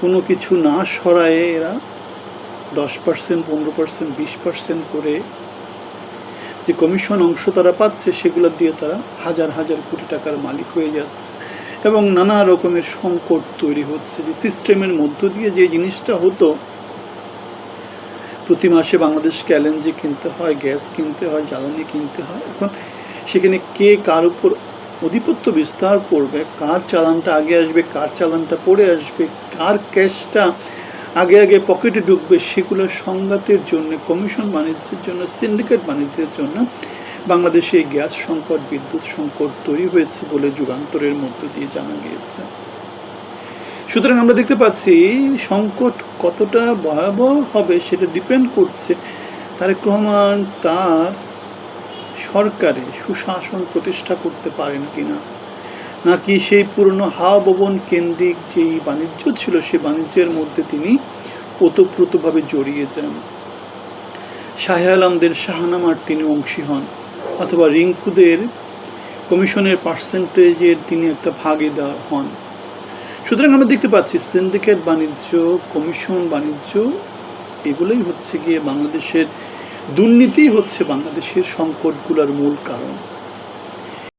কোনো কিছু না সরায়ে এরা 10%, 15%, 20% করে যে কমিশন অংশ তারা পাচ্ছে, সেগুলো দিয়ে তারা হাজার হাজার কোটি টাকার মালিক হয়ে যাচ্ছে এবং নানা রকমের সংকট তৈরি হচ্ছে। যে সিস্টেমের মধ্য দিয়ে যে জিনিসটা হতো, প্রতি মাসে বাংলাদেশকে এলএনজি কিনতে হয়, গ্যাস কিনতে হয়, জ্বালানি কিনতে হয়, এখন সেখানে কে কার উপর আধিপত্য বিস্তার করবে, কার চালানটা আগে আসবে, কার চালানটা পরে আসবে, কার ক্যাশটা আগে আগে পকেটে ঢুকবে, সেগুলোর সংঘাতের জন্য, কমিশন বাণিজ্যের জন্য, সিন্ডিকেট বাণিজ্যের জন্য বাংলাদেশে এই গ্যাস সংকট, বিদ্যুৎ সংকট তৈরি হয়েছে বলে যুগান্তরের মধ্য দিয়ে জানা গিয়েছে। সুতরাং আমরা দেখতে পাচ্ছি সংকট কতটা ভয়াবহ হবে সেটা ডিপেন্ড করছে তারেক রহমান তার সরকারে সুশাসন প্রতিষ্ঠা করতে পারেন কিনা, নাকি সেই পুরনো ভবন কেন্দ্রিক যেই বাণিজ্য ছিল সে বাণিজ্যের মধ্যে তিনি ওতপ্রোতভাবে জড়িয়ে যান, শাহ আলমদের শাহনামার তিনি অংশী হন, অথবা রিঙ্কুদের কমিশনের পার্সেন্টেজের তিনি একটা ভাগিদার হন। সুতরাং আমরা দেখতে পাচ্ছি সিন্ডিকেট বাণিজ্য, কমিশন বাণিজ্য, এগুলোই হচ্ছে গিয়ে বাংলাদেশের দুর্নীতি, হচ্ছে বাংলাদেশের সংকটগুলোর মূল কারণ।